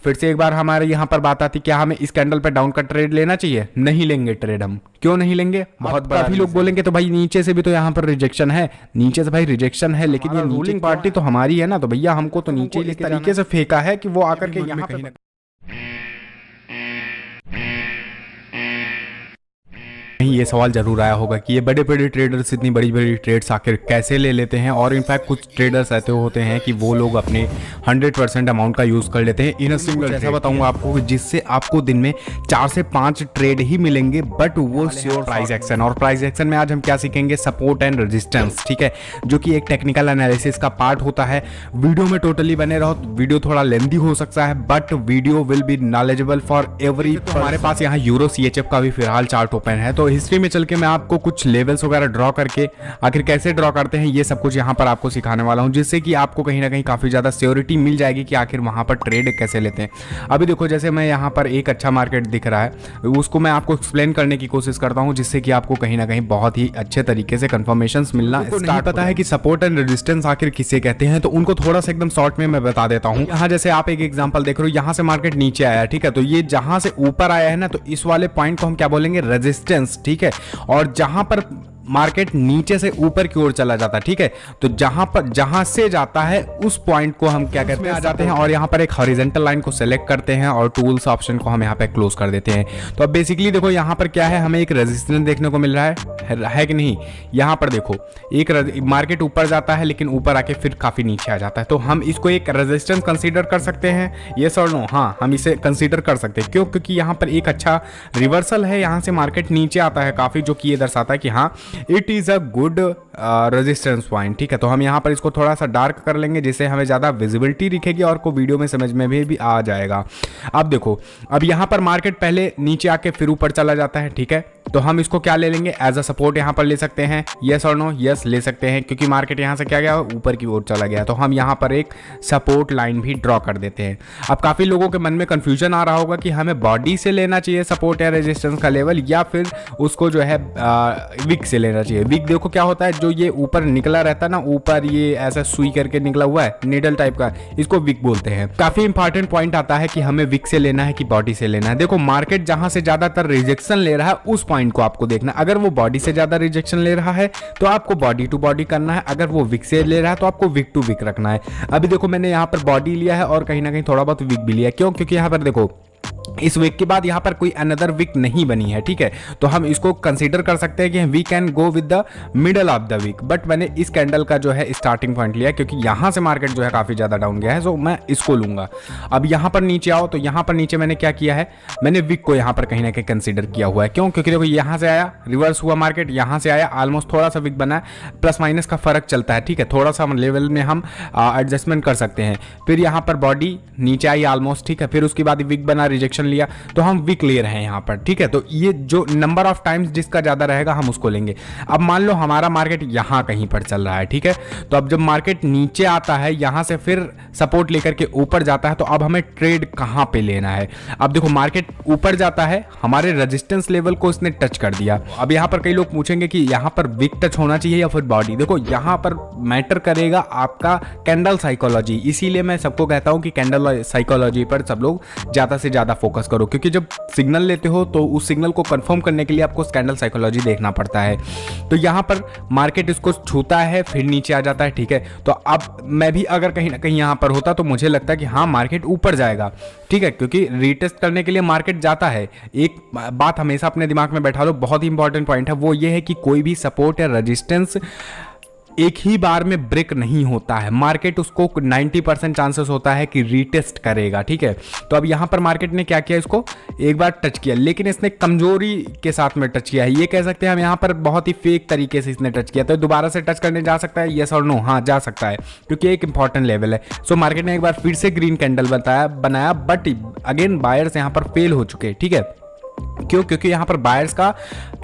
फिर से एक बार हमारे यहाँ पर बात आती, क्या हमें इस कैंडल पे डाउन का ट्रेड लेना चाहिए? नहीं लेंगे ट्रेड हम। क्यों नहीं लेंगे? बहुत काफी लोग बोलेंगे तो भाई नीचे से भी तो यहाँ पर रिजेक्शन है, नीचे से भाई रिजेक्शन है, लेकिन ये रूलिंग पार्टी तो हमारी है ना, तो भैया हमको तो नीचे इस तरीके से फेंका है कि वो आकर के यहाँ कहीं ना ये सवाल जरूर आया होगा कि ये बड़े बड़े ट्रेडर्स इतनी बड़ी बड़ी ट्रेड्स आखिर कैसे ले लेते हैं। और इनफैक्ट कुछ ट्रेडर्स ऐसे होते हैं कि वो लोग अपने 100% अमाउंट का यूज़ कर लेते हैं इन अ सिंगल। ऐसा बताऊंगा आपको जिससे आपको दिन में 4 से 5 ट्रेड ही मिलेंगे, बट वो श्योर प्राइस एक्शन। और प्राइस एक्शन में आज हम क्या सीखेंगे? सपोर्ट एंड रेजिस्टेंस, ठीक है, जो कि एक टेक्निकल एनालिसिस का पार्ट होता है। वीडियो में टोटली बने रहो, वीडियो थोड़ा लेंथी हो सकता है, but video will be knowledgeable for every. हमारे पास यहाँ यूरो CHF का भी फिलहाल चार्ट ओपन है, तो हिस्ट्री में चल के मैं आपको कुछ लेवल्स वगैरह ड्रॉ करके आखिर कैसे ड्रॉ करते हैं ये सब कुछ यहाँ पर आपको सिखाने वाला हूँ, जिससे कि आपको कहीं ना कहीं काफ़ी ज़्यादा सियोरिटी मिल जाएगी कि आखिर वहाँ पर ट्रेड कैसे लेते हैं। अभी देखो जैसे मैं यहाँ पर एक अच्छा मार्केट दिख रहा है, उसको मैं आपको एक्सप्लेन करने की कोशिश करता हूँ, जिससे कि आपको कहीं ना कहीं बहुत ही अच्छे तरीके से कंफर्मेशंस मिलना स्टार्ट पता है कि सपोर्ट एंड रेजिस्टेंस आखिर किसे कहते हैं, तो उनको थोड़ा सा एकदम शॉर्ट में मैं बता देता हूँ। यहाँ जैसे आप एक एग्जाम्पल देख रहे हो, यहाँ से मार्केट नीचे आया, ठीक है, तो ये जहाँ से ऊपर आया है ना, तो इस वाले पॉइंट को हम क्या बोलेंगे? रेजिस्टेंस, ठीक है। और जहां पर मार्केट नीचे से ऊपर की ओर चला जाता है, ठीक है, तो जहां से जाता है उस पॉइंट को हम क्या कहते हैं? आ जाते हैं और यहाँ पर एक हॉरिजॉन्टल लाइन को सेलेक्ट करते हैं और टूल्स ऑप्शन को हम यहाँ पे क्लोज कर देते हैं। तो अब बेसिकली देखो यहाँ पर क्या है, हमें एक रेजिस्टेंस देखने को मिल रहा है कि नहीं? यहाँ पर देखो एक मार्केट ऊपर जाता है, लेकिन ऊपर आके फिर काफी नीचे आ जाता है, तो हम इसको एक रेजिस्टेंस कंसीडर कर सकते हैं, यस और नो? हाँ, हम इसे कंसीडर कर सकते हैं। क्यों? क्योंकि यहाँ पर एक अच्छा रिवर्सल है, यहाँ से मार्केट नीचे आता है काफी, जो कि ये दर्शाता है कि हाँ it is a good resistance point, ठीक है। तो हम यहाँ पर इसको थोड़ा सा डार्क कर लेंगे, जिससे हमें ज़्यादा विजिबिलिटी दिखेगी और को वीडियो में समझ में भी आ जाएगा। अब देखो, अब यहाँ पर मार्केट पहले नीचे आके फिर ऊपर चला जाता है, ठीक है, तो हम इसको क्या ले लेंगे? एज अ सपोर्ट यहाँ पर ले सकते हैं, यस और नो? यस ले सकते हैं, क्योंकि मार्केट यहाँ से क्या गया? ऊपर की ओर चला गया, तो हम यहाँ पर एक सपोर्ट लाइन भी ड्रॉ कर देते हैं। अब काफ़ी लोगों के मन में कन्फ्यूजन आ रहा होगा कि हमें बॉडी से लेना चाहिए सपोर्ट या रेजिस्टेंस का लेवल, या फिर उसको जो है विक से लेना चाहिए। विक देखो क्या होता है, जो ये ऊपर निकला रहता है ना, ऊपर ये ऐसा सुई करके निकला हुआ है, निडल टाइप का, इसको विक बोलते हैं। काफी इंपॉर्टेंट पॉइंट आता है कि हमें विक से लेना है कि बॉडी से लेना है। देखो मार्केट जहां से ज्यादातर रिजेक्शन ले रहा है उस पॉइंट को आपको देखना है। अगर वो बॉडी से ज्यादा रिजेक्शन ले रहा है तो आपको बॉडी टू बॉडी करना है, अगर वो विक से ले रहा है तो आपको विक टू विक रखना है। अभी देखो मैंने यहाँ पर बॉडी लिया है और कहीं ना कहीं थोड़ा बहुत विक भी लिया है। क्यों? क्योंकि यहाँ पर देखो इस वीक के बाद यहाँ पर कोई अनदर वीक नहीं बनी है, ठीक है, तो हम इसको कंसीडर कर सकते हैं कि we can go with the middle of the week. But मैंने इस कैंडल का जो है स्टार्टिंग पॉइंट लिया, क्योंकि यहाँ से मार्केट जो है काफ़ी ज़्यादा डाउन गया है, तो मैं इसको लूँगा। अब यहाँ पर नीचे आओ, तो यहाँ पर नीचे मैंने क्या किया है? मैंने वीक को यहाँ पर कहीं ना कहीं कंसीडर किया हुआ है। क्यों? क्योंकि देखो यहाँ से आया, रिवर्स हुआ मार्केट, यहाँ से आया, ऑलमोस्ट थोड़ा सा वीक बना है, प्लस माइनस का फर्क चलता है, ठीक है, थोड़ा सा लेवल में हम एडजस्टमेंट कर सकते हैं। फिर यहाँ पर बॉडी नीचे आई ऑलमोस्ट, ठीक है, फिर उसके बाद वीक बना, रिजेक्शन लिया, तो हम वीक ले रहे हैं यहाँ पर, ठीक है। तो ये जो नंबर ऑफ टाइम्स जिसका ज्यादा रहेगा हम उसको लेंगे। अब मान लो हमारा मार्केट यहाँ कहीं पर चल रहा है, ठीक है, तो अब जब मार्केट नीचे आता है, यहाँ से फिर सपोर्ट लेकर के ऊपर जाता है, तो अब हमें ट्रेड कहाँ पे लेना है? अब देखो मार्केट ऊपर जाता है, हमारे रेजिस्टेंस लेवल को इसने टच कर दिया। अब यहाँ पर कई लोग पूछेंगे कि यहाँ पर विक टच होना चाहिए या फिर बॉडी। देखो यहाँ पर मैटर करेगा आपका कैंडल साइकोलॉजी, इसीलिए मैं सबको कहता हूँ कि कैंडल साइकोलॉजी पर सब लोग ज्यादा से ज्यादा फोकस करो, क्योंकि जब सिग्नल लेते हो तो उस सिग्नल को कंफर्म करने के लिए आपको कैंडल साइकोलॉजी देखना पड़ता है। तो यहाँ पर मार्केट इसको छूता है, फिर नीचे आ जाता है, ठीक है। तो अब मैं भी अगर कहीं ना कहीं यहाँ पर होता तो मुझे लगता है कि हाँ मार्केट ऊपर जाएगा, ठीक है, क्योंकि रीटेस्ट करने के लिए मार्केट जाता है। एक बात हमेशा अपने दिमाग में बैठा लो, बहुत ही इंपॉर्टेंट पॉइंट है, वो ये है कि कोई भी सपोर्ट या रेजिस्टेंस एक ही बार में ब्रेक नहीं होता है। मार्केट उसको 90% चांसेस होता है कि रीटेस्ट करेगा, ठीक है। तो अब यहाँ पर मार्केट ने क्या किया, इसको एक बार टच किया, लेकिन इसने कमजोरी के साथ में टच किया है, ये कह सकते हैं हम यहाँ पर बहुत ही फेक तरीके से इसने टच किया। तो दोबारा से टच करने जा सकता है, यस और नो? हाँ जा सकता है, क्योंकि एक इंपॉर्टेंट लेवल है। सो मार्केट ने एक बार फिर से ग्रीन कैंडल बनाया, बट अगेन बायर्स यहाँ पर फेल हो चुके, ठीक है। क्यों? क्योंकि यहाँ पर बायर्स का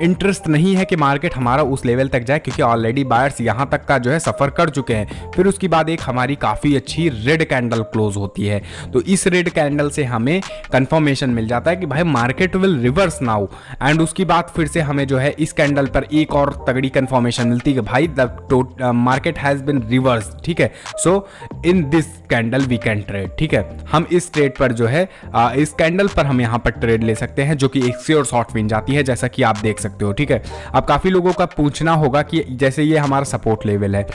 इंटरेस्ट नहीं है कि मार्केट हमारा उस लेवल तक जाए, क्योंकि ऑलरेडी बायर्स यहाँ तक का जो है सफ़र कर चुके हैं। फिर उसके बाद एक हमारी काफ़ी अच्छी रेड कैंडल क्लोज होती है, तो इस रेड कैंडल से हमें कंफर्मेशन मिल जाता है कि भाई market will reverse now. And उसके बाद फिर से हमें जो है इस कैंडल पर एक और तगड़ी कंफर्मेशन मिलती है कि भाई the market has been reverse, ठीक है। So in this candle we can trade, ठीक है। हम इस ट्रेड पर जो है इस कैंडल पर हम यहाँ पर ट्रेड ले सकते हैं, जो कि एक श्योर शॉर्ट विन जाती है, जैसा कि आप देख सकते हो, ठीक है। अब काफ़ी लोगों का पूछना होगा कि जैसे ये हमारा सपोर्ट लेवल है,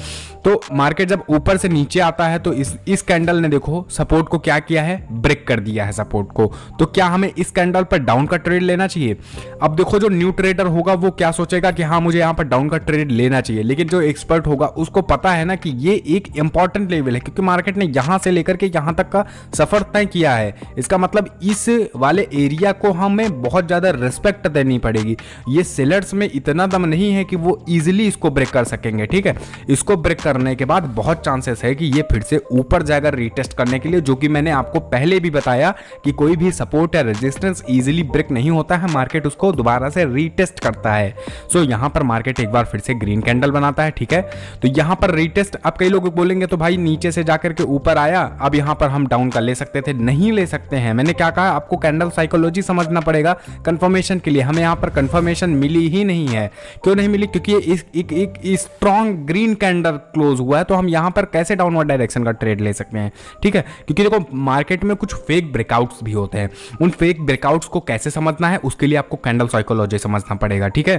तो मार्केट जब ऊपर से नीचे आता है तो इस कैंडल ने देखो सपोर्ट को क्या किया है, ब्रेक कर दिया है सपोर्ट को। तो क्या हमें इस कैंडल पर डाउन का ट्रेड लेना चाहिए? अब देखो जो न्यू ट्रेडर होगा वो क्या सोचेगा कि हाँ मुझे यहाँ पर डाउन का ट्रेड लेना चाहिए, लेकिन जो एक्सपर्ट होगा उसको पता है ना कि ये एक इंपॉर्टेंट लेवल है, क्योंकि मार्केट ने यहाँ से लेकर के यहाँ तक का सफर तय किया है। इसका मतलब इस वाले एरिया को हमें बहुत ज्यादा रिस्पेक्ट देनी पड़ेगी। ये सेलर्स में इतना दम नहीं है कि वो इजिली इसको ब्रेक कर सकेंगे, ठीक है। इसको ब्रेक करने के बाद बहुत चांसेस है कि ये फिर से ऊपर जाएगा रीटेस्ट करने के लिए, जो कि मैंने आपको पहले भी बताया कि कोई भी सपोर्ट या रेजिस्टेंस इजीली ब्रेक नहीं होता है, मार्केट उसको दोबारा से रीटेस्ट करता है। सो यहाँ पर मार्केट एक बार फिर से ग्रीन कैंडल बनाता है, ठीक है। तो यहाँ पर रीटेस्ट, अब कई लोग बोलेंगे तो भाई नीचे से जाकर के ऊपर आया, अब यहाँ पर हम डाउन का ले सकते थे, नहीं ले सकते हैं। मैंने क्या कहा, आपको कैंडल साइकोलॉजी समझना पड़ेगा कंफर्मेशन के लिए। हमें यहाँ पर कंफर्मेशन मिली ही नहीं है। क्यों नहीं मिली? क्योंकि एक स्ट्रॉन्ग ग्रीन कैंडल क्लोज हुआ है, तो हम यहाँ पर कैसे डाउनवर्ड डायरेक्शन का ट्रेड ले सकते हैं, ठीक है। क्योंकि देखो मार्केट में कुछ फेक ब्रेकआउट्स भी होते हैं, उन फेक ब्रेकआउट्स को कैसे समझना है उसके लिए आपको कैंडल साइकोलॉजी समझना पड़ेगा, ठीक है।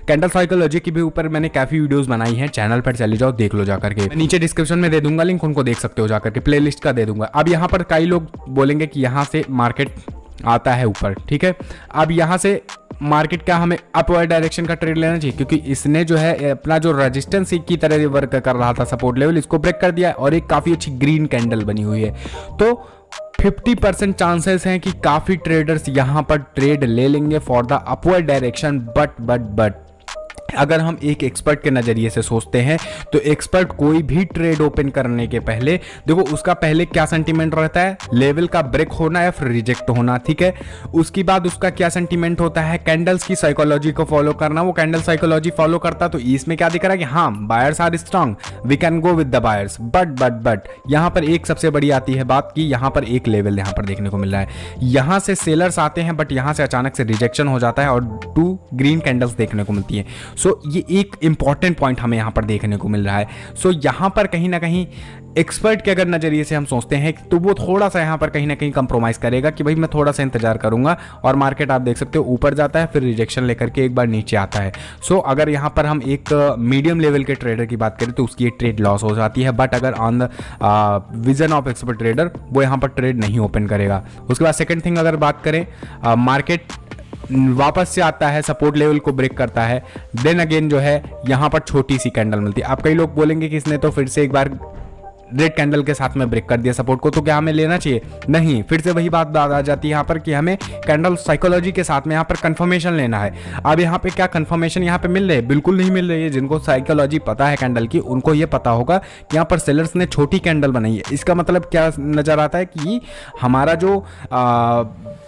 कैंडल साइकोलॉजी के भी ऊपर मैंने काफी वीडियोस बनाई हैं, चैनल पर चले जाओ देख लो जाकर के, नीचे डिस्क्रिप्शन में दे दूंगा लिंक, उनको देख सकते हो जाकर के, प्लेलिस्ट का दे दूंगा। अब यहाँ पर कई लोग बोलेंगे कि यहाँ से मार्केट आता है ऊपर, ठीक है। अब यहाँ से मार्केट का हमें अपवर्ड डायरेक्शन का ट्रेड लेना चाहिए, क्योंकि इसने जो है अपना जो रेजिस्टेंस की तरह वर्क कर रहा था सपोर्ट लेवल, इसको ब्रेक कर दिया और एक काफ़ी अच्छी ग्रीन कैंडल बनी हुई है। तो 50% चांसेस हैं कि काफ़ी ट्रेडर्स यहाँ पर ट्रेड ले लेंगे for the upward direction. But अगर हम एक एक्सपर्ट के नज़रिए से सोचते हैं तो एक्सपर्ट कोई भी ट्रेड ओपन करने के पहले देखो उसका पहले क्या सेंटीमेंट रहता है, लेवल का ब्रेक होना या फिर रिजेक्ट होना, ठीक है। उसके बाद उसका क्या सेंटीमेंट होता है, कैंडल्स की साइकोलॉजी को फॉलो करना। वो कैंडल साइकोलॉजी फॉलो करता तो इसमें क्या दिख रहा है कि हाँ buyers are strong, we can go with the buyers. But यहाँ पर एक सबसे बड़ी आती है बात कि यहाँ पर एक लेवल यहाँ पर देखने को मिल रहा है, यहाँ से सेलर्स आते हैं बट यहाँ से अचानक से रिजेक्शन हो जाता है और 2 ग्रीन कैंडल्स देखने को मिलती है। सो ये एक इंपॉर्टेंट पॉइंट हमें यहाँ पर देखने को मिल रहा है। सो यहाँ पर कहीं ना कहीं एक्सपर्ट के अगर नज़रिए से हम सोचते हैं तो वो थोड़ा सा यहाँ पर कहीं ना कहीं कंप्रोमाइज़ करेगा कि भाई मैं थोड़ा सा इंतजार करूंगा, और मार्केट आप देख सकते हो ऊपर जाता है फिर रिजेक्शन लेकर के एक बार नीचे आता है। सो अगर यहाँ पर हम एक मीडियम लेवल के ट्रेडर की बात करें तो उसकी एक ट्रेड लॉस हो जाती है, बट अगर on the vision of expert trader वो यहाँ पर ट्रेड नहीं ओपन करेगा। उसके बाद सेकेंड थिंग अगर बात करें, मार्केट वापस से आता है, सपोर्ट लेवल को ब्रेक करता है, देन अगेन जो है यहाँ पर छोटी सी कैंडल मिलती है। अब कई लोग बोलेंगे कि इसने तो फिर से एक बार रेड कैंडल के साथ में ब्रेक कर दिया सपोर्ट को, तो क्या हमें लेना चाहिए? नहीं, फिर से वही बात आ जाती है यहाँ पर कि हमें कैंडल साइकोलॉजी के साथ में यहाँ पर कंफर्मेशन लेना है। अब यहाँ पे क्या कंफर्मेशन यहाँ पे मिल रही है? बिल्कुल नहीं मिल रही है। जिनको साइकोलॉजी पता है कैंडल की उनको ये पता होगा कि यहाँ पर सेलर्स ने छोटी कैंडल बनाई है। इसका मतलब क्या नजर आता है कि हमारा जो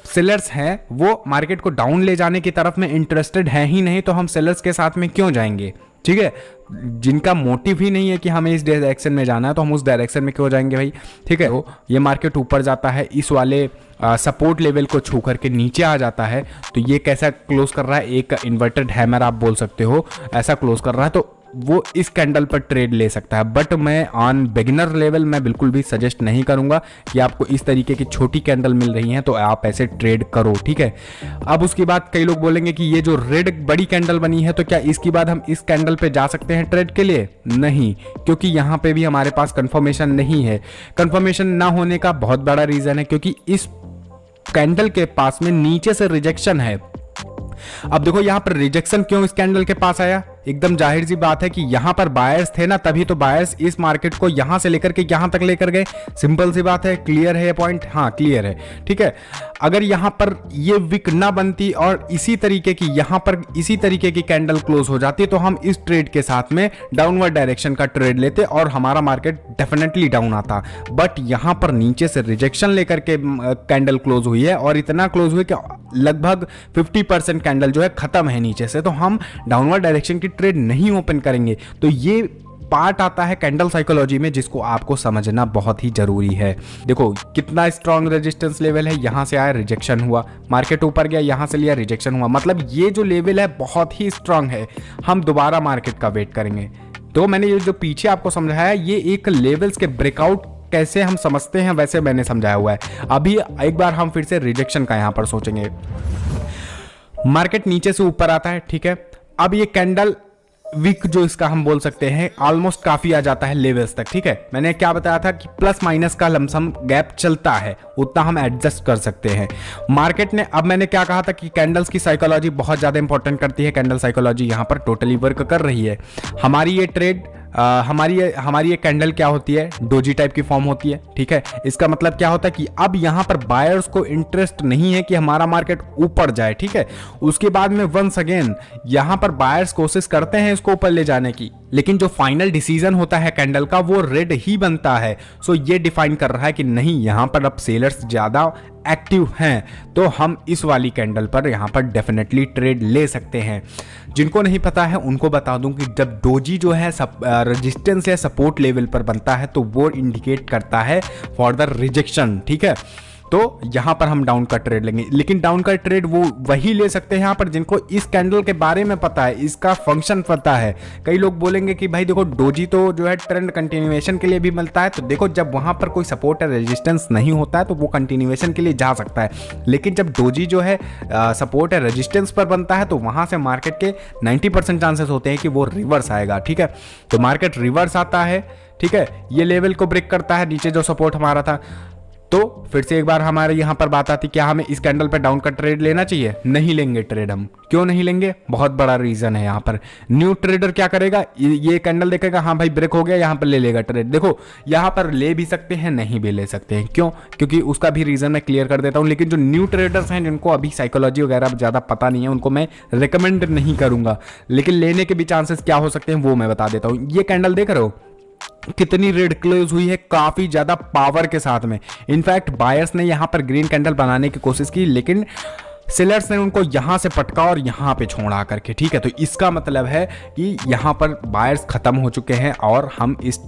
सेलर्स हैं वो मार्केट को डाउन ले जाने की तरफ में इंटरेस्टेड है ही नहीं, तो हम सेलर्स के साथ में क्यों जाएंगे, ठीक है। जिनका मोटिव ही नहीं है कि हमें इस डायरेक्शन में जाना है तो हम उस डायरेक्शन में क्यों जाएंगे भाई, ठीक है। तो ये मार्केट ऊपर जाता है, इस वाले सपोर्ट लेवल को छू करके नीचे आ जाता है, तो ये कैसा क्लोज कर रहा है, एक इन्वर्टेड हैमर आप बोल सकते हो, ऐसा क्लोज कर रहा है। तो वो इस कैंडल पर ट्रेड ले सकता है, बट मैं ऑन बिगिनर लेवल मैं बिल्कुल भी सजेस्ट नहीं करूंगा कि आपको इस तरीके की छोटी कैंडल मिल रही हैं तो आप ऐसे ट्रेड करो, ठीक है। अब उसके बाद कई लोग बोलेंगे कि ये जो रेड बड़ी कैंडल बनी है तो क्या इसके बाद हम इस कैंडल पे जा सकते हैं ट्रेड के लिए? नहीं, क्योंकि यहाँ पे भी हमारे पास कंफर्मेशन नहीं है। कंफर्मेशन ना होने का बहुत बड़ा रीजन है क्योंकि इस कैंडल के पास में नीचे से रिजेक्शन है। अब देखो यहाँ पर रिजेक्शन क्यों इस कैंडल के पास आया, एकदम जाहिर सी बात है कि यहां पर बायर्स थे ना, तभी तो बायर्स इस मार्केट को यहां से लेकर के यहां तक लेकर गए। सिंपल सी बात है, क्लियर है ये पॉइंट? हाँ क्लियर है, ठीक है। अगर यहाँ पर ये विक ना बनती और इसी तरीके की यहाँ पर इसी तरीके की कैंडल क्लोज हो जाती तो हम इस ट्रेड के साथ में डाउनवर्ड डायरेक्शन का ट्रेड लेते और हमारा मार्केट डेफिनेटली डाउन आता। बट यहाँ पर नीचे से रिजेक्शन लेकर के कैंडल क्लोज हुई है और इतना क्लोज हुई कि लगभग 50% कैंडल जो है खत्म है नीचे से, तो हम डाउनवर्ड डायरेक्शन की ट्रेड नहीं ओपन करेंगे। तो ये पार्ट आता है कैंडल साइकोलॉजी में जिसको आपको समझना बहुत ही जरूरी है। देखो कितना स्ट्रॉन्ग रेजिस्टेंस लेवल है, यहां से आया रिजेक्शन हुआ, मार्केट ऊपर गया, यहां से लिया रिजेक्शन हुआ, मतलब ये जो लेवल है बहुत ही स्ट्रॉन्ग है। हम दोबारा मार्केट का वेट करेंगे। तो मैंने ये जो पीछे आपको समझाया ये एक लेवल्स के ब्रेकआउट कैसे हम समझते हैं वैसे मैंने समझाया हुआ है। अभी एक बार हम फिर से रिजेक्शन का यहां पर सोचेंगे। मार्केट नीचे से ऊपर आता है, ठीक है। अब ये कैंडल वीक जो इसका हम बोल सकते हैं ऑलमोस्ट काफी आ जाता है लेवल्स तक, ठीक है। मैंने क्या बताया था कि प्लस माइनस का लमसम गैप चलता है, उतना हम एडजस्ट कर सकते हैं मार्केट ने। अब मैंने क्या कहा था कि कैंडल्स की साइकोलॉजी बहुत ज्यादा इंपॉर्टेंट करती है। कैंडल साइकोलॉजी यहाँ पर टोटली वर्क कर रही है। हमारी ये ट्रेड हमारी ये कैंडल क्या होती है, डोजी टाइप की फॉर्म होती है, ठीक है। इसका मतलब क्या होता है कि अब यहाँ पर बायर्स को इंटरेस्ट नहीं है कि हमारा मार्केट ऊपर जाए, ठीक है। उसके बाद में वंस अगेन यहाँ पर बायर्स कोशिश करते हैं इसको ऊपर ले जाने की, लेकिन जो फाइनल डिसीजन होता है कैंडल का वो रेड ही बनता है। सो ये डिफाइन कर रहा है कि नहीं यहाँ पर अब सेलर्स ज्यादा एक्टिव हैं, तो हम इस वाली कैंडल पर यहाँ पर डेफिनेटली ट्रेड ले सकते हैं। जिनको नहीं पता है उनको बता दूं कि जब डोजी जो है रेजिस्टेंस या सपोर्ट लेवल पर बनता है तो वो इंडिकेट करता है फॉर द रिजेक्शन, ठीक है। तो यहां पर हम डाउन का ट्रेड लेंगे, लेकिन डाउन का ट्रेड वो वही ले सकते हैं यहां पर जिनको इस कैंडल के बारे में पता है, इसका फंक्शन पता है। कई लोग बोलेंगे कि भाई देखो डोजी तो जो है ट्रेंड कंटिन्यूएशन के लिए भी मिलता है, तो देखो जब वहां पर कोई सपोर्ट या रेजिस्टेंस नहीं होता है तो वो कंटिन्यूएशन के लिए जा सकता है। लेकिन जब डोजी जो है सपोर्ट या रेजिस्टेंस पर बनता है तो वहां से मार्केट के 90% चांसेस होते हैं कि वो रिवर्स आएगा, ठीक है। तो मार्केट रिवर्स आता है, ठीक है, ये लेवल को ब्रेक करता है, नीचे जो सपोर्ट हमारा था। तो फिर से एक बार हमारे यहां पर बात आती, क्या हमें इस कैंडल पे डाउन का ट्रेड लेना चाहिए? नहीं लेंगे ट्रेड हम। क्यों नहीं लेंगे? बहुत बड़ा रीजन है। यहां पर न्यू ट्रेडर क्या करेगा, ये कैंडल देखेगा, हाँ भाई ब्रेक हो गया, यहां पर ले लेगा ट्रेड। देखो यहां पर ले भी सकते हैं, नहीं भी ले सकते हैं। क्यों? क्योंकि उसका भी रीजन मैं क्लियर कर देता हूं। लेकिन जो न्यू ट्रेडर्स हैं जिनको अभी साइकोलॉजी वगैरह ज्यादा पता नहीं है, उनको मैं रिकमेंड नहीं करूंगा, लेकिन लेने के भी चांसेस क्या हो सकते हैं वो मैं बता देता हूं। ये कैंडल देख रहे हो कितनी रेड क्लोज हुई है, काफी ज्यादा पावर के साथ में। इनफैक्ट बायर्स ने यहां पर ग्रीन कैंडल बनाने की कोशिश की, लेकिन सेलर्स ने उनको यहां से पटका और यहां पे छोड़ा करके, ठीक है। तो इसका मतलब है कि यहां पर बायर्स खत्म हो चुके हैं और हम इस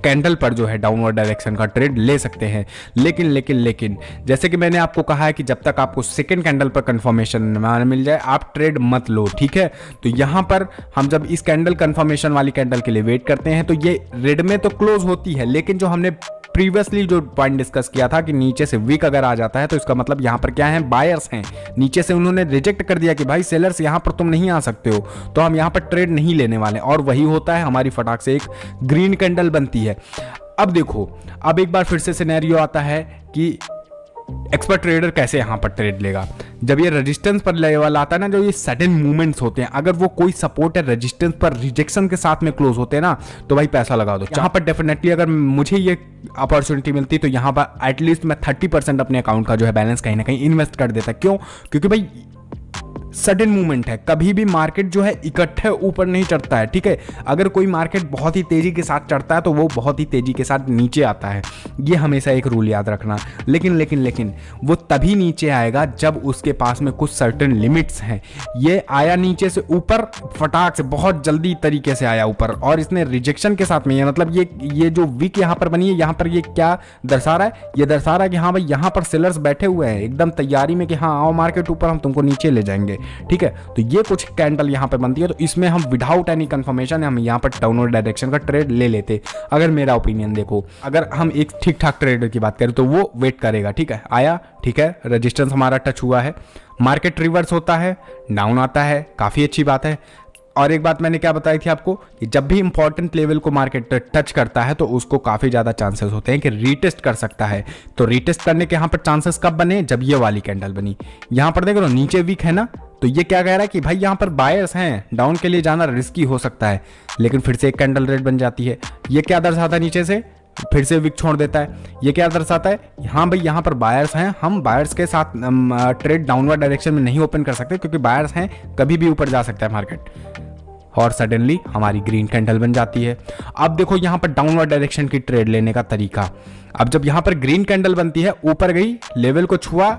कैंडल पर जो है डाउनवर्ड डायरेक्शन का ट्रेड ले सकते हैं। लेकिन जैसे कि मैंने आपको कहा है कि जब तक आपको सेकंड कैंडल पर कंफर्मेशन न मिल जाए आप ट्रेड मत लो, ठीक है। तो यहां पर हम जब इस कैंडल कंफर्मेशन वाली कैंडल के लिए वेट करते हैं तो ये रेड में तो क्लोज होती है, लेकिन जो हमने प्रीवियसली जो पॉइंट डिस्कस किया था कि नीचे से वीक अगर आ जाता है तो इसका मतलब यहां पर क्या है, बायर्स हैं। नीचे से उन्होंने रिजेक्ट कर दिया कि भाई सेलर्स यहां पर तुम नहीं आ सकते हो, तो हम यहां पर ट्रेड नहीं लेने वाले। और वही होता है, हमारी फटाक से एक ग्रीन कैंडल बनती है। अब देखो, अब एक बार फिर से सिनेरियो आता है कि एक्सपर्ट ट्रेडर कैसे यहां पर ट्रेड लेगा। जब ये रेजिस्टेंस पर लेवल आता है ना, जो ये सडन मूवमेंट्स होते हैं, अगर वो कोई सपोर्ट है रेजिस्टेंस पर रिजेक्शन के साथ में क्लोज होते हैं ना, तो भाई पैसा लगा दो यहां पर। डेफिनेटली अगर मुझे ये अपॉर्चुनिटी मिलती तो यहां पर एटलीस्ट मैं 30% अपने अकाउंट का जो है बैलेंस कहीं ना कहीं इन्वेस्ट कर देता। क्यों? क्योंकि भाई सडन मूवमेंट है, कभी भी मार्केट जो है इकट्ठे ऊपर नहीं चढ़ता है, ठीक है। अगर कोई मार्केट बहुत ही तेजी के साथ चढ़ता है तो वो बहुत ही तेजी के साथ नीचे आता है, ये हमेशा एक रूल याद रखना। लेकिन वो तभी नीचे आएगा जब उसके पास में कुछ सर्टेन लिमिट्स हैं। ये आया नीचे से ऊपर फटाक से, बहुत जल्दी तरीके से आया ऊपर, और इसने रिजेक्शन के साथ में, ये मतलब ये जो वीक यहाँ पर बनी है, यहाँ पर ये क्या दर्शा रहा है, ये दर्शा रहा है कि हाँ भाई यहाँ पर सेलर्स बैठे हुए हैं एकदम तैयारी में कि हाँ आओ मार्केट ऊपर, हम तुमको नीचे ले जाएंगे, ठीक है। तो ये कुछ कैंडल यहां पे बनती है, तो इसमें हम विदाउट एनी कंफर्मेशन हम यहां पर डाउनवर्ड डायरेक्शन का ट्रेड ले लेते। अगर मेरा ओपिनियन देखो, अगर हम एक ठीक ठाक ट्रेडर की बात करें तो वो वेट करेगा, ठीक है। आया, ठीक है, रेजिस्टेंस हमारा टच हुआ है, मार्केट रिवर्स होता है, डाउन आता है, काफी अच्छी बात है। और एक बात मैंने क्या बताई थी आपको कि जब भी इंपॉर्टेंट लेवल को मार्केट टच करता है तो उसको काफी ज्यादा चांसेस होते हैं कि रीटेस्ट कर सकता है। तो रीटेस्ट करने के यहाँ पर चांसेस कब बने, जब ये वाली कैंडल बनी। यहाँ पर देख लो नीचे वीक है ना, तो ये क्या कह रहा है कि भाई यहाँ पर बायर्स हैं, डाउन के लिए जाना रिस्की हो सकता है। लेकिन फिर से एक कैंडल रेड बन जाती है। ये क्या दर्शाता है नीचे से, फिर से विक छोड़ देता है। ये क्या दर्शाता है, हाँ भाई यहाँ पर बायर्स हैं, हम बायर्स के साथ ट्रेड डाउनवर्ड डायरेक्शन में नहीं ओपन कर सकते क्योंकि बायर्स हैं, कभी भी ऊपर जा सकता है मार्केट। और सडनली हमारी ग्रीन कैंडल बन जाती है। अब देखो यहाँ पर डाउनवर्ड डायरेक्शन की ट्रेड लेने का तरीका। अब जब यहाँ पर ग्रीन कैंडल बनती है, ऊपर गई, लेवल को छुआ,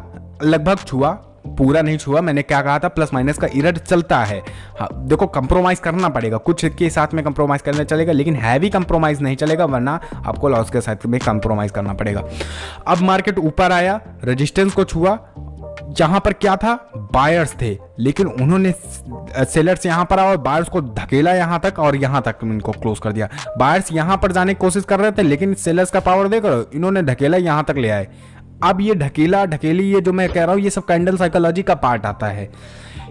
लगभग छुआ, पूरा नहीं छुआ, मैंने क्या कहा था, प्लस माइनस का इरर चलता है। हाँ देखो कंप्रोमाइज करना पड़ेगा, कुछ के साथ में कंप्रोमाइज करना चलेगा लेकिन हैवी कंप्रोमाइज नहीं चलेगा, वरना आपको लॉस के साथ में कंप्रोमाइज करना पड़ेगा। अब मार्केट ऊपर आया, रेजिस्टेंस को छुआ, जहां पर क्या था, बायर्स थे, लेकिन उन्होंने सेलर्स यहां पर आए और बायर्स को धकेला यहां तक और यहां तक इनको क्लोज कर दिया। बायर्स यहां पर जाने की कोशिश कर रहे थे लेकिन सेलर्स का पावर देखो, इन्होंने धकेला यहां तक ले आए। अब ये ढकेला ढकेली, ये जो मैं कह रहा हूं, ये सब कैंडल साइकोलॉजी का पार्ट आता है।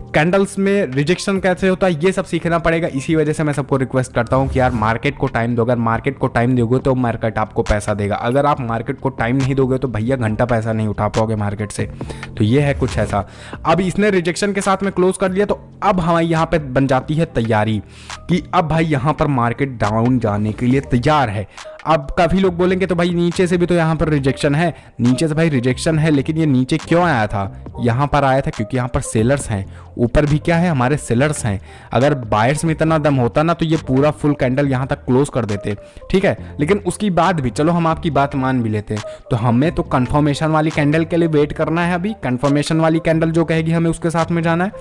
कैंडल्स में रिजेक्शन कैसे होता है ये सब सीखना पड़ेगा। इसी वजह से मैं सबको रिक्वेस्ट करता हूं कि यार मार्केट को टाइम दो। अगर मार्केट को टाइम दोगे तो मार्केट आपको पैसा देगा, अगर आप मार्केट को टाइम नहीं दोगे तो भैया घंटा पैसा नहीं उठा पाओगे मार्केट से। तो ये है कुछ ऐसा। अब इसने रिजेक्शन के साथ में क्लोज कर दिया, तो अब हमारी यहाँ पे बन जाती है तैयारी कि अब भाई यहाँ पर मार्केट डाउन जाने के लिए तैयार है। अब काफ़ी लोग बोलेंगे तो भाई नीचे से भी तो यहाँ पर रिजेक्शन है, नीचे से भाई रिजेक्शन है, लेकिन ये नीचे क्यों आया था, यहाँ पर आया था क्योंकि यहाँ पर सेलर्स हैं, ऊपर भी क्या है, हमारे सेलर्स हैं। अगर बायर्स में इतना दम होता ना तो ये पूरा फुल कैंडल यहाँ तक क्लोज कर देते, ठीक है। लेकिन उसकी बाद भी चलो हम आपकी बात मान भी लेते हैं, तो हमें तो कंफर्मेशन वाली कैंडल के लिए वेट करना है। अभी कंफर्मेशन वाली कैंडल जो कहेगी हमें उसके साथ में जाना है,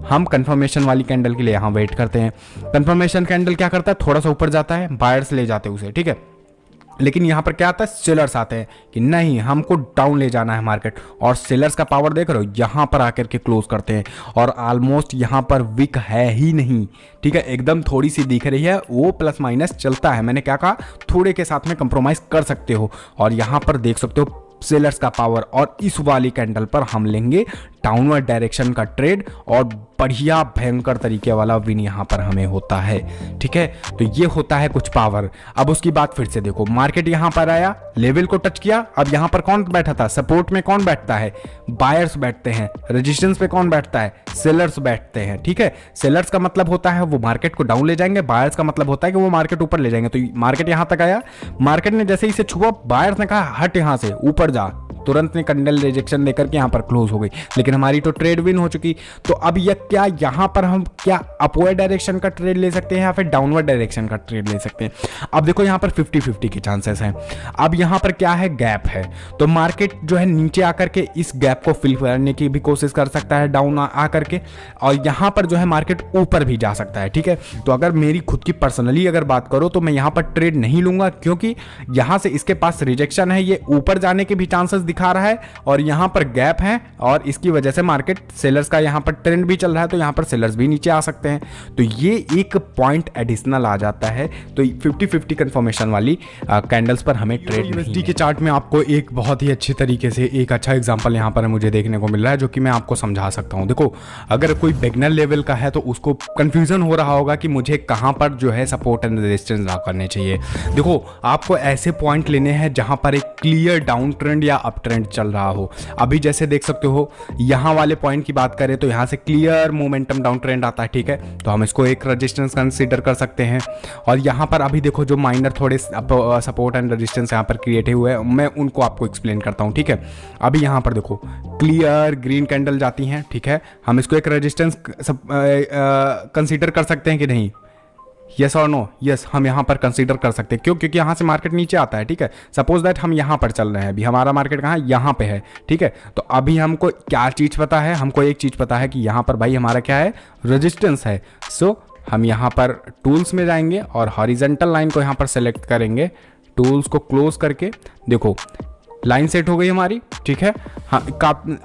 हम कंफर्मेशन वाली कैंडल के लिए यहाँ वेट करते हैं। कंफर्मेशन कैंडल क्या करता है, थोड़ा सा ऊपर जाता है, बायर्स ले जाते हैं उसे, ठीक है। लेकिन यहाँ पर क्या आता है, सेलर्स आते हैं कि नहीं हमको डाउन ले जाना है मार्केट, और सेलर्स का पावर देख रहे हो, यहाँ पर आकर के क्लोज करते हैं और ऑलमोस्ट यहाँ पर विक है ही नहीं, ठीक है, एकदम थोड़ी सी दिख रही है, वो प्लस माइनस चलता है। मैंने क्या कहा, थोड़े के साथ में कंप्रोमाइज कर सकते हो। और यहाँ पर देख सकते हो सेलर्स का पावर, और इस वाली कैंडल पर हम लेंगे डाउनवर्ड डायरेक्शन का ट्रेड और बढ़िया भयंकर तरीके वाला विन यहाँ पर हमें होता है, ठीक है। तो ये होता है कुछ पावर। अब उसकी बात फिर से देखो, मार्केट यहाँ पर आया, लेवल को टच किया, अब यहाँ पर कौन बैठा था, सपोर्ट में कौन बैठता है, बायर्स बैठते हैं, रेजिस्टेंस पे कौन बैठता है, सेलर्स बैठते हैं, ठीक है। सेलर्स का मतलब होता है वो मार्केट को डाउन ले जाएंगे, बायर्स का मतलब होता है कि वो मार्केट ऊपर ले जाएंगे। तो मार्केट यहाँ तक आया, मार्केट ने जैसे ही इसे छुआ, बायर्स ने कहा हट यहाँ से, ऊपर जा, तुरंत ने कैंडल रिजेक्शन लेकर के यहाँ पर क्लोज हो गई, लेकिन हमारी तो ट्रेड विन हो चुकी। तो अब ये क्या, यहाँ पर हम क्या अपवर्ड डायरेक्शन का ट्रेड ले सकते हैं या फिर डाउनवर्ड डायरेक्शन का ट्रेड ले सकते हैं। अब देखो यहाँ पर 50-50 के चांसेस हैं। अब यहाँ पर क्या है, गैप है, तो मार्केट जो है नीचे आकर के इस गैप को फिल करने की भी कोशिश कर सकता है डाउन आकर के, और यहाँ पर जो है मार्केट ऊपर भी जा सकता है, ठीक है। तो अगर मेरी खुद की पर्सनली अगर बात करो तो मैं यहाँ पर ट्रेड नहीं लूंगा, क्योंकि यहाँ से इसके पास रिजेक्शन है, ये ऊपर जाने के भी चांसेस दिखा रहा है और यहाँ पर गैप है, और इसकी वजह से मार्केट सेलर्स का यहाँ पर ट्रेंड भी चल रहा है, तो यहाँ पर सेलर्स भी नीचे आ सकते हैं। तो ये एक पॉइंट एडिशनल आ जाता है। तो 50-50 कंफर्मेशन वाली कैंडल्स पर हमें ट्रेड यूएसडी के चार्ट में आपको एक बहुत ही अच्छी तरीके से एक अच्छा एग्जांपल यहाँ पर मुझे देखने को मिल रहा है, जो कि मैं आपको समझा सकता हूँ। देखो अगर कोई बिगनर लेवल का है तो उसको कंफ्यूजन हो रहा होगा कि मुझे कहाँ पर जो है सपोर्ट एंड रेजिस्टेंस ड्रा करने चाहिए। देखो आपको ऐसे पॉइंट लेने हैं जहाँ पर एक क्लियर डाउन ट्रेंड या अप ट्रेंड चल रहा हो। अभी जैसे देख सकते हो यहाँ वाले पॉइंट की बात करें तो यहाँ से क्लियर मोमेंटम डाउन ट्रेंड आता है, ठीक है, तो हम इसको एक रेजिस्टेंस कंसीडर कर सकते हैं। और यहाँ पर अभी देखो जो माइनर थोड़े सपोर्ट एंड रेजिस्टेंस यहाँ पर क्रिएट हुए हैं, मैं उनको आपको एक्सप्लेन करता हूँ, ठीक है। अभी यहाँ पर देखो क्लियर ग्रीन कैंडल जाती हैं, ठीक है, हम इसको एक रेजिस्टेंस कंसीडर कर सकते हैं कि नहीं, यस और नो, यस हम यहाँ पर कंसीडर कर सकते हैं। क्यों, क्योंकि यहाँ से मार्केट नीचे आता है, ठीक है। सपोज दैट हम यहाँ पर चल रहे हैं, अभी हमारा मार्केट कहाँ, यहाँ पे है, ठीक है। तो अभी हमको क्या चीज़ पता है, हमको एक चीज़ पता है कि यहाँ पर भाई हमारा क्या है, रेजिस्टेंस है। सो हम यहाँ पर टूल्स में जाएंगे और हॉरिजेंटल लाइन को यहाँ पर सेलेक्ट करेंगे, टूल्स को क्लोज करके देखो लाइन सेट हो गई हमारी, ठीक है। हाँ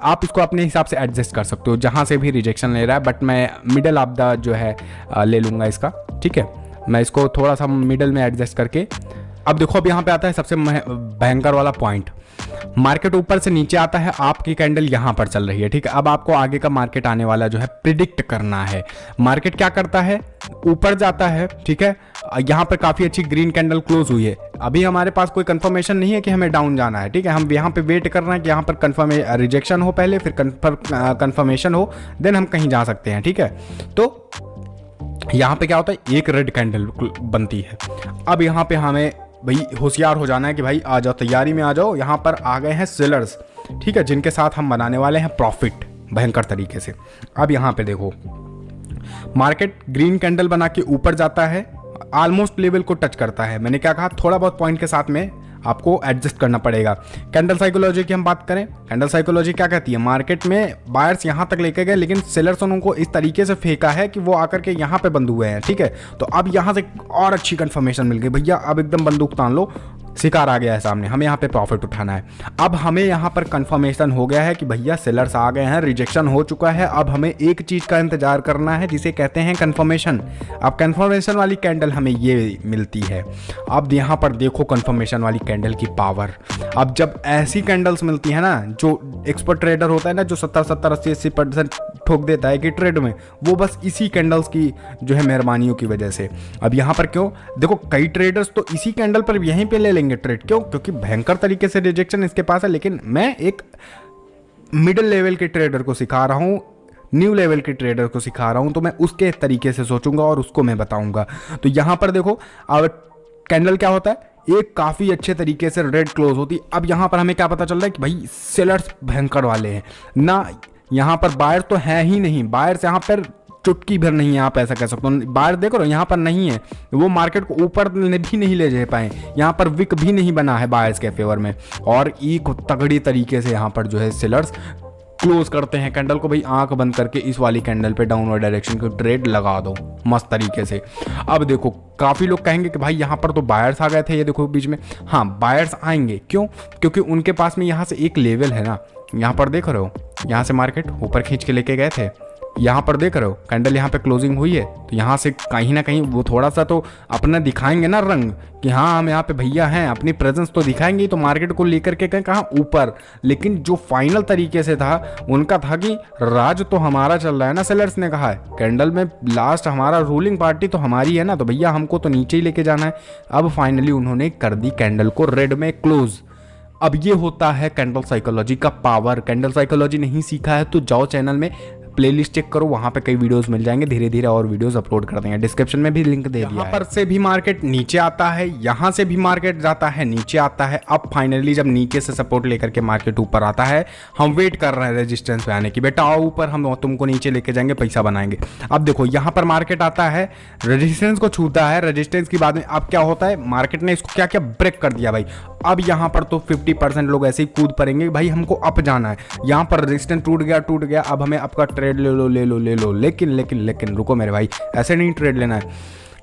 आप इसको अपने हिसाब से एडजस्ट कर सकते हो जहाँ से भी रिजेक्शन ले रहा है, बट मैं मिडल ऑफ द जो है ले लूँगा इसका, ठीक है। मैं इसको थोड़ा सा मिडल में एडजस्ट करके, अब देखो अब यहाँ पे आता है सबसे भयंकर वाला पॉइंट, मार्केट ऊपर से नीचे आता है, आपकी कैंडल यहाँ पर चल रही है, ठीक है। अब आपको आगे का मार्केट आने वाला जो है प्रिडिक्ट करना है। मार्केट क्या करता है, ऊपर जाता है, ठीक है। यहाँ पर काफ़ी अच्छी ग्रीन कैंडल क्लोज हुई है, अभी हमारे पास कोई कंफर्मेशन नहीं है कि हमें डाउन जाना है, ठीक है। हम यहाँ पे वेट कर रहे हैं कि यहाँ पर रिजेक्शन हो पहले, फिर कंफर्मेशन हो, देन हम कहीं जा सकते हैं, ठीक है। तो यहाँ पे क्या होता है, एक रेड कैंडल बनती है। अब यहाँ पे हमें भाई होशियार हो जाना है कि भाई आ जाओ, तैयारी में आ जाओ। यहाँ पर आ गए हैं सेलर्स, ठीक है, जिनके साथ हम बनाने वाले हैं प्रॉफिट भयंकर तरीके से। अब यहाँ पे देखो मार्केट ग्रीन कैंडल बना के ऊपर जाता है, ऑलमोस्ट लेवल को टच करता है। मैंने क्या कहा, थोड़ा बहुत पॉइंट के साथ में आपको एडजस्ट करना पड़ेगा। कैंडल साइकोलॉजी की हम बात करें, कैंडल साइकोलॉजी क्या कहती है, मार्केट में बायर्स यहाँ तक लेके गए लेकिन सेलर्स उनको इस तरीके से फेंका है कि वो आकर के यहाँ पे बंद हुए हैं, ठीक है। तो अब यहाँ से और अच्छी कंफर्मेशन मिल गई, भैया अब एकदम बंदूक तान लो, शिकार आ गया है सामने, हमें यहाँ पे प्रॉफिट उठाना है। अब हमें यहाँ पर कंफर्मेशन हो गया है कि भैया सेलर्स आ गए हैं, रिजेक्शन हो चुका है। अब हमें एक चीज़ का इंतजार करना है जिसे कहते हैं कंफर्मेशन। अब कंफर्मेशन वाली कैंडल हमें ये मिलती है। अब यहाँ पर देखो कंफर्मेशन वाली कैंडल की पावर। अब जब ऐसी कैंडल्स मिलती है ना, जो एक्सपर्ट ट्रेडर होता है ना, जो 70-80% ठोक देता है कि ट्रेड में, वो बस इसी कैंडल्स की जो है मेहरबानियों की वजह से। अब यहाँ पर क्यों, देखो कई ट्रेडर्स तो इसी कैंडल पर यहीं पे ले लेंगे ट्रेड, क्यों, क्योंकि भयंकर तरीके से रिजेक्शन इसके पास है। लेकिन मैं एक मिडिल लेवल के ट्रेडर को सिखा रहा हूँ, न्यू लेवल के ट्रेडर को सिखा रहा हूँ, तो मैं उसके तरीके से सोचूंगा और उसको मैं बताऊंगा। तो यहाँ पर देखो अब कैंडल क्या होता है, एक काफ़ी अच्छे तरीके से रेड क्लोज होती है। अब यहाँ पर हमें क्या पता चल रहा है कि भाई सेलर्स भयंकर वाले हैं ना, यहाँ पर बायर्स तो है ही नहीं, बायर्स यहाँ पर चुटकी भर नहीं है, आप ऐसा कह सकते हो। बाहर देखो यहाँ पर नहीं है, वो मार्केट को ऊपर भी नहीं ले जा पाए, यहाँ पर विक भी नहीं बना है बायर्स के फेवर में। और एक तगड़ी तरीके से यहाँ पर जो है सेलर्स क्लोज करते हैं कैंडल को, भाई आंख बंद करके इस वाली कैंडल पे डाउनवर्ड डायरेक्शन की ट्रेड लगा दो मस्त तरीके से। अब देखो काफ़ी लोग कहेंगे कि भाई यहाँ पर तो बायर्स आ गए थे, ये देखो बीच में, हाँ बायर्स आएंगे, क्यों, क्योंकि उनके पास में यहाँ से एक लेवल है ना, यहाँ पर देख रहे हो, यहाँ से मार्केट ऊपर खींच के लेके गए थे, यहाँ पर देख रहे हो कैंडल यहाँ पे क्लोजिंग हुई है, तो यहाँ से कहीं ना कहीं वो थोड़ा सा तो अपना दिखाएंगे ना रंग कि हाँ हम यहाँ पे भैया हैं, अपनी प्रेजेंस तो दिखाएंगे, तो मार्केट को लेकर के कहीं कहाँ ऊपर। लेकिन जो फाइनल तरीके से था उनका था कि राज तो हमारा चल रहा है ना, सेलर्स ने कहा है कैंडल में लास्ट हमारा रूलिंग पार्टी तो हमारी है ना, तो भैया हमको तो नीचे ही लेके जाना है। अब फाइनली उन्होंने कर दी कैंडल को रेड में क्लोज। अब ये होता है कैंडल साइकोलॉजी का पावर। कैंडल साइकोलॉजी नहीं सीखा है तो जाओ चैनल में प्लेलिस्ट चेक करो, वहाँ पे कई वीडियोस मिल जाएंगे, धीरे धीरे और वीडियोस अपलोड कर देंगे, डिस्क्रिप्शन में भी लिंक दे दिया है। यहाँ पर से भी मार्केट नीचे आता है, यहाँ से भी मार्केट जाता है नीचे आता है। अब फाइनली जब नीचे से सपोर्ट लेकर के मार्केट ऊपर आता है, हम वेट कर रहे हैं रेजिस्टेंस पे आने की, बेटा आओ ऊपर, हम तुमको नीचे लेके जाएंगे, पैसा बनाएंगे। अब देखो यहाँ पर मार्केट आता है, रेजिस्टेंस को छूता है, रेजिस्टेंस की बाद में अब क्या होता है, मार्केट ने इसको क्या क्या ब्रेक कर दिया भाई। अब यहाँ पर तो 50% लोग ऐसे ही कूद पड़ेंगे भाई, हमको अप जाना है। यहाँ पर रेजिस्टेंस टूट गया, अब हमें आपका ट्रेड ले लो। लेकिन रुको मेरे भाई, ऐसे नहीं ट्रेड लेना है।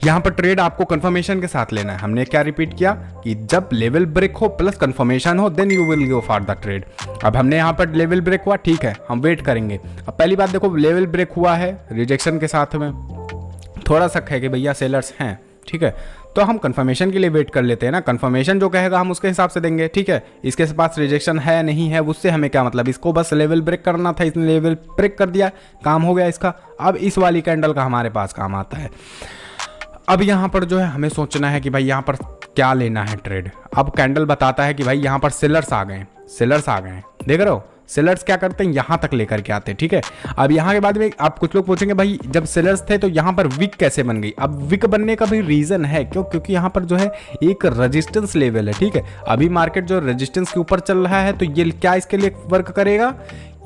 यहाँ पर ट्रेड आपको कंफर्मेशन के साथ लेना है। हमने क्या रिपीट किया कि जब लेवल ब्रेक हो प्लस कंफर्मेशन हो, then you will go for the trade. अब हमने यहाँ पर लेवल ब्रेक हुआ, ठीक है, हम वेट करेंगे। अब पहली बात देखो, लेवल ब्रेक हुआ है रिजेक्शन के साथ में, थोड़ा शक है कि भैया सेलर्स हैं, ठीक है, तो हम कंफर्मेशन के लिए वेट कर लेते हैं ना। कंफर्मेशन जो कहेगा हम उसके हिसाब से देंगे, ठीक है। इसके पास रिजेक्शन है नहीं है उससे हमें क्या मतलब, इसको बस लेवल ब्रेक करना था, इसने लेवल ब्रेक कर दिया, काम हो गया इसका। अब इस वाली कैंडल का हमारे पास काम आता है। अब यहाँ पर जो है हमें सोचना है कि भाई यहाँ पर क्या लेना है ट्रेड। अब कैंडल बताता है कि भाई यहाँ पर सेलर्स आ गए, देख रहे हो, सेलर्स क्या करते हैं, यहाँ तक लेकर के आते हैं, ठीक है। अब यहाँ के बाद में आप कुछ लोग पूछेंगे भाई जब सेलर्स थे तो यहाँ पर विक कैसे बन गई। अब विक बनने का भी रीजन है, क्यों, क्योंकि यहाँ पर जो है एक रेजिस्टेंस लेवल है, ठीक है। अभी मार्केट जो रेजिस्टेंस के ऊपर चल रहा है, तो ये क्या इसके लिए वर्क करेगा,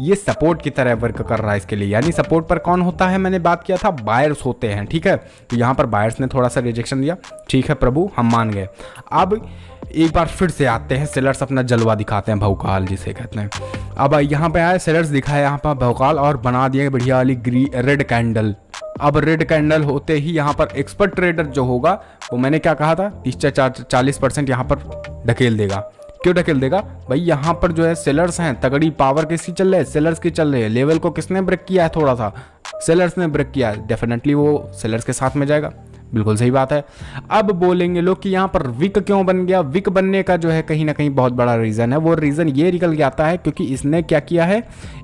ये सपोर्ट की तरह वर्क कर रहा है इसके लिए। यानी सपोर्ट पर कौन होता है, मैंने बात किया था, बायर्स होते हैं, ठीक है। तो यहाँ पर बायर्स ने थोड़ा सा रिजेक्शन दिया, ठीक है प्रभु हम मान गए। अब एक बार फिर से आते हैं सेलर्स, अपना जलवा दिखाते हैं, भौकाल जिसे कहते हैं। अब यहाँ पे आए सेलर्स, दिखाए यहाँ पर भौकाल और बना दिए बढ़िया वाली रेड कैंडल। अब रेड कैंडल होते ही यहाँ पर एक्सपर्ट ट्रेडर जो होगा वो मैंने क्या कहा था, 30-40% यहाँ पर ढकेल देगा। क्यों ढकेल देगा भाई, यहाँ पर जो है सेलर्स हैं, तगड़ी पावर किसकी चल रही है, सेलर्स की चल रही है। लेवल को किसने ब्रेक किया है, थोड़ा सा सेलर्स ने ब्रेक किया है, डेफिनेटली वो सेलर्स के साथ में जाएगा, बिल्कुल सही बात है। अब बोलेंगे लोग कि यहाँ पर विक क्यों बन गया। विक बनने का जो है कहीं ना कहीं बहुत बड़ा रीज़न है। वो रीज़न ये निकल के आता है क्योंकि इसने क्या किया है,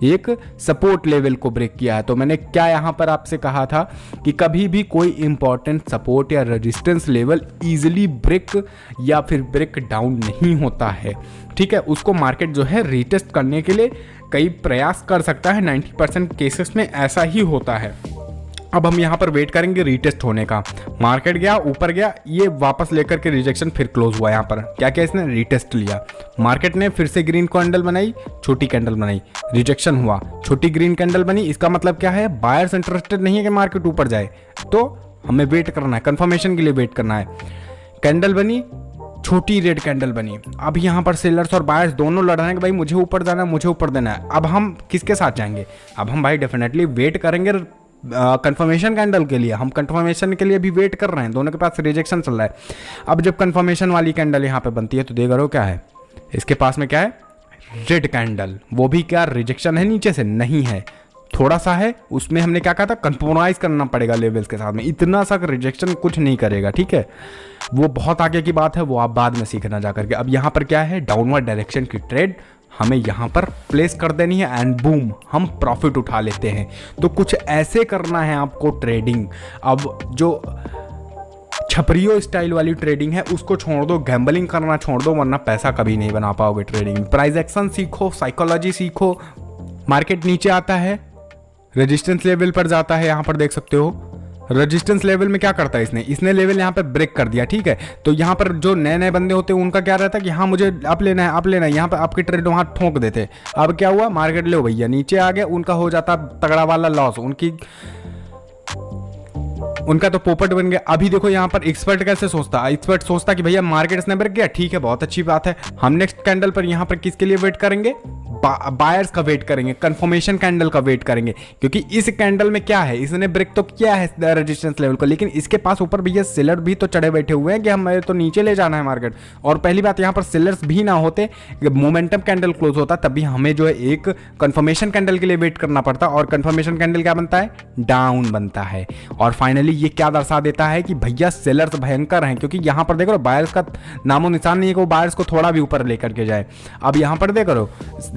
एक सपोर्ट लेवल को ब्रेक किया है। तो मैंने क्या यहाँ पर आपसे कहा था कि कभी भी कोई इंपॉर्टेंट सपोर्ट या रेजिस्टेंस लेवल ईजिली ब्रेक या फिर ब्रेक डाउन नहीं होता है, ठीक है। उसको मार्केट जो है रीटेस्ट करने के लिए कई प्रयास कर सकता है, 90% केसेस में ऐसा ही होता है। अब हम यहाँ पर वेट करेंगे रीटेस्ट होने का। मार्केट गया, ऊपर गया, ये वापस लेकर के रिजेक्शन, फिर क्लोज हुआ। यहाँ पर क्या किया इसने, रीटेस्ट लिया। मार्केट ने फिर से ग्रीन कैंडल बनाई, छोटी कैंडल बनाई, रिजेक्शन हुआ, छोटी ग्रीन कैंडल बनी। इसका मतलब क्या है, बायर्स इंटरेस्टेड नहीं है कि मार्केट ऊपर जाए, तो हमें वेट करना है, कंफर्मेशन के लिए वेट करना है। कैंडल बनी, छोटी रेड कैंडल बनी। अब यहाँ पर सेलर्स और बायर्स दोनों लड़ रहे हैं कि भाई मुझे ऊपर जाना है, मुझे ऊपर देना है। अब हम किसके साथ जाएंगे, अब हम भाई डेफिनेटली वेट करेंगे कंफर्मेशन कैंडल के लिए। हम कंफर्मेशन के लिए भी वेट कर रहे हैं, दोनों के पास रिजेक्शन चल रहा है। अब जब कंफर्मेशन वाली कैंडल यहाँ पे बनती है तो देख रहे क्या है, इसके पास में क्या है, रेड कैंडल, वो भी क्या रिजेक्शन है, नीचे से नहीं है, थोड़ा सा है, उसमें हमने क्या कहा था, कंप्रोमाइज करना पड़ेगा लेवल्स के साथ में, इतना सा रिजेक्शन कुछ नहीं करेगा, ठीक है। वो बहुत आगे की बात है, वो आप बाद में सीखना जा करके। अब यहाँ पर क्या है, डाउनवर्ड डायरेक्शन की ट्रेड हमें यहाँ पर प्लेस कर देनी है एंड बूम हम प्रॉफिट उठा लेते हैं। तो कुछ ऐसे करना है आपको ट्रेडिंग। अब जो छपरियो स्टाइल वाली ट्रेडिंग है उसको छोड़ दो, गैम्बलिंग करना छोड़ दो, वरना पैसा कभी नहीं बना पाओगे ट्रेडिंग में। प्राइस एक्शन सीखो, साइकोलॉजी सीखो। मार्केट नीचे आता है, रेजिस्टेंस लेवल पर जाता है, यहाँ पर देख सकते हो रेजिस्टेंस लेवल में क्या करता है, इसने लेवल यहाँ पे ब्रेक कर दिया, ठीक है। तो यहाँ पर जो नए नए बंदे होते हैं उनका क्या रहता है कि हाँ मुझे अप लेना है, अप लेना है, यहाँ पे आपके ट्रेड वहाँ ठोक देते। अब क्या हुआ, मार्केट लो भैया नीचे आ गए, उनका हो जाता तगड़ा वाला लॉस, उनका तो पोपट बन गया। अभी देखो यहाँ पर एक्सपर्ट कैसे सोचता, एक्सपर्ट सोचता कि भैया मार्केट इसने ब्रेक किया, ठीक है, बहुत अच्छी बात है, हम नेक्स्ट कैंडल पर यहाँ पर किसके लिए वेट करेंगे, बायर्स का वेट करेंगे, कंफर्मेशन कैंडल का वेट करेंगे। क्योंकि इस कैंडल में क्या है, इसने ब्रेक तो किया है रेजिस्टेंस लेवल को, लेकिन इसके पास ऊपर भैया सेलर भी तो चढ़े बैठे हुए हैं कि हमें तो नीचे ले जाना है मार्केट। और पहली बात, यहाँ पर सेलर्स भी ना होते, मोमेंटम कैंडल क्लोज होता, तभी हमें जो है एक कंफर्मेशन कैंडल के लिए वेट करना पड़ता। और कंफर्मेशन कैंडल क्या बनता है, डाउन बनता है। और फाइनली ये क्या दर्शा देता है कि भैया सेलर्स भयंकर हैं, क्योंकि यहाँ पर देखो बायर्स का नामो निशान नहीं है कि वो बायर्स को थोड़ा भी ऊपर लेकर के जाए। अब यहाँ पर देखो,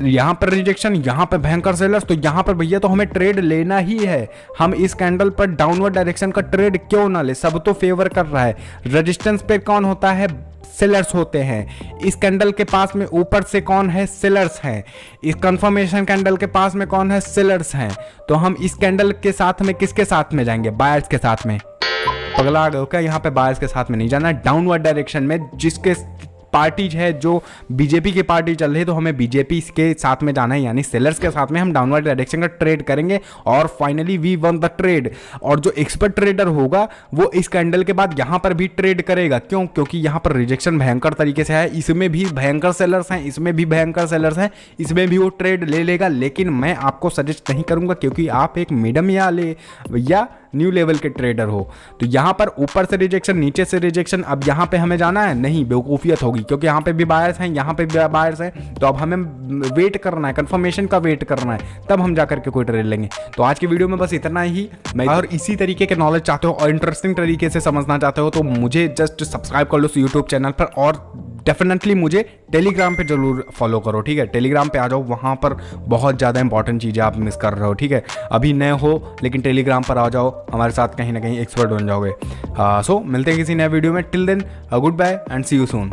यहाँ पर रिजेक्शन, यहाँ पर भयंकर सेलर्स, तो यहाँ पर भैया तो हमें ट्रेड लेना ही है। हम इस कैंडल पर डाउनवर्ड डायरेक्शन का ट्रेड क्यों ना ले, सब तो फेवर कर रहा है। रेजिस्टेंस पे कौन होता है, सेलर्स होते हैं। इस कैंडल के पास में ऊपर से कौन है, सेलर्स हैं। इस कंफर्मेशन कैंडल के पास में कौन है, सेलर्स हैं। तो हम इस कैंडल के साथ में किसके साथ में जाएंगे, बायर्स के साथ में। पगला गए क्या, यहाँ पे बायर्स के साथ में नहीं जाना, डाउनवर्ड डायरेक्शन में। जिसके पार्टीज है, जो बीजेपी की पार्टी चल रही है, तो हमें बीजेपी के साथ में जाना है, यानी सेलर्स के साथ में हम डाउनवर्ड डायरेक्शन का ट्रेड करेंगे और finally we won the trade. और जो एक्सपर्ट ट्रेडर होगा वो इस कैंडल के बाद यहाँ पर भी ट्रेड करेगा। क्यों, क्योंकि यहाँ पर रिजेक्शन भयंकर तरीके से है, इसमें भी भयंकर सेलर्स हैं, इसमें भी भयंकर सेलर्स हैं, इसमें भी वो ट्रेड ले लेगा। लेकिन मैं आपको सजेस्ट नहीं करूंगा, क्योंकि आप एक मीडियम या न्यू लेवल के ट्रेडर हो। तो यहाँ पर ऊपर से रिजेक्शन, नीचे से रिजेक्शन, अब यहाँ पे हमें जाना है नहीं, बेवकूफियत होगी, क्योंकि यहाँ पे भी बायर्स हैं, यहाँ पे भी बायर्स हैं। तो अब हमें वेट करना है, कंफर्मेशन का वेट करना है, तब हम जाकर के कोई ट्रेड लेंगे। तो आज की वीडियो में बस इतना ही। मैं और इसी तरीके के नॉलेज चाहते हो और इंटरेस्टिंग तरीके से समझना चाहते हो तो मुझे जस्ट सब्सक्राइब कर लो यूट्यूब चैनल पर, और डेफिनेटली मुझे टेलीग्राम पे जरूर फॉलो करो, ठीक है। टेलीग्राम पे आ जाओ, वहाँ पर बहुत ज़्यादा इंपॉर्टेंट चीज़ें आप मिस कर रहे हो, ठीक है। अभी नए हो लेकिन टेलीग्राम पर आ जाओ, हमारे साथ कहीं ना कहीं एक्सपर्ट बन जाओगे। सो मिलते हैं किसी नए वीडियो में। Till then good bye and see you soon.